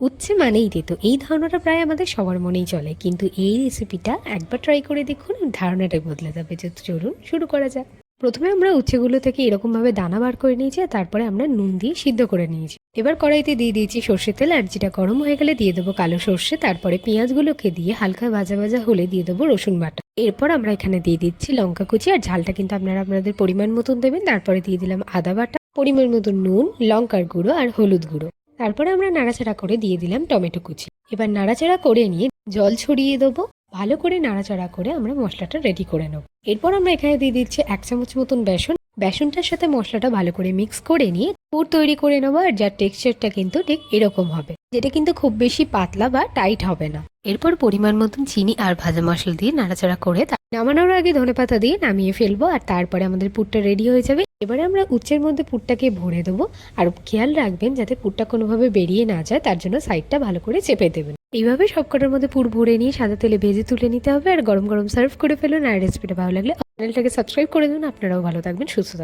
উচ্ছে মানেই তেতো, এই ধারণাটা প্রায় আমাদের সবার মনেই চলে, কিন্তু এই রেসিপিটা একবার ট্রাই করে দেখুন, ধারণাটাই বদলে যাবে। যে চলুন শুরু করা যাক। প্রথমে আমরা উচ্ছেগুলো থেকে এরকমভাবে দানা বার করে নিয়েছি, আর তারপরে আমরা নুন দিয়ে সিদ্ধ করে নিয়েছি। এবার কড়াইতে দিয়ে দিয়েছি সর্ষের তেল, আর যেটা গরম হয়ে গেলে দিয়ে দেবো কালো সর্ষে। তারপরে পেঁয়াজগুলোকে দিয়ে হালকা ভাজা ভাজা হলে দিয়ে দেবো রসুন বাটা। এরপর আমরা এখানে দিয়ে দিচ্ছি লঙ্কা কুচি, আর ঝালটা কিন্তু আপনারা আপনাদের পরিমাণ মতন দেবেন। তারপরে দিয়ে দিলাম আদা বাটা, পরিমাণ মতন নুন, লঙ্কার গুঁড়ো আর হলুদ গুঁড়ো। তারপরে আমরা নাড়াচাড়া করে দিয়ে দিলাম টমেটো কুচি। এবার নাড়াচাড়া করে নিয়ে জল ছড়িয়ে দেবো। ভালো করে নাড়াচাড়া করে আমরা মশলাটা রেডি করে নেব। এরপর আমরা এখানে দিয়ে দিচ্ছি 1 চামচ মতন বেসন। বেসনটার সাথে মশলাটা ভালো করে মিক্স করে নিয়ে পুর তৈরি করে নেবো। আর যার টেক্সচারটা কিন্তু ঠিক এরকম হবে, যেটা কিন্তু খুব বেশি পাতলা বা টাইট হবে না। এরপর পরিমাণ মতন চিনি আর ভাজা মশলা দিয়ে নাড়াচাড়া করে নামানোর আগে ধনেপাতা দিয়ে নামিয়ে ফেলবো। আর তারপরে আমাদের পুরটা রেডি হয়ে যাবে। এবারে আমরা উচ্ছের মধ্যে পুরটাকে ভরে দেবো। আর খেয়াল রাখবেন যাতে পুরটা কোনোভাবে বেরিয়ে না যায়, তার জন্য সাইডটা ভালো করে চেপে দেবেন। এইভাবে সবকটার মধ্যে পুর ভরে নিয়ে সাদা তেলে ভেজে তুলে নিতে হবে। আর গরম গরম সার্ভ করে ফেলুন। আর রেসিপিটা ভালো লাগলে চ্যানেলটাকে সাবস্ক্রাইব করে দিন। আপনারাও ভালো থাকবেন, সুস্থ থাকবেন।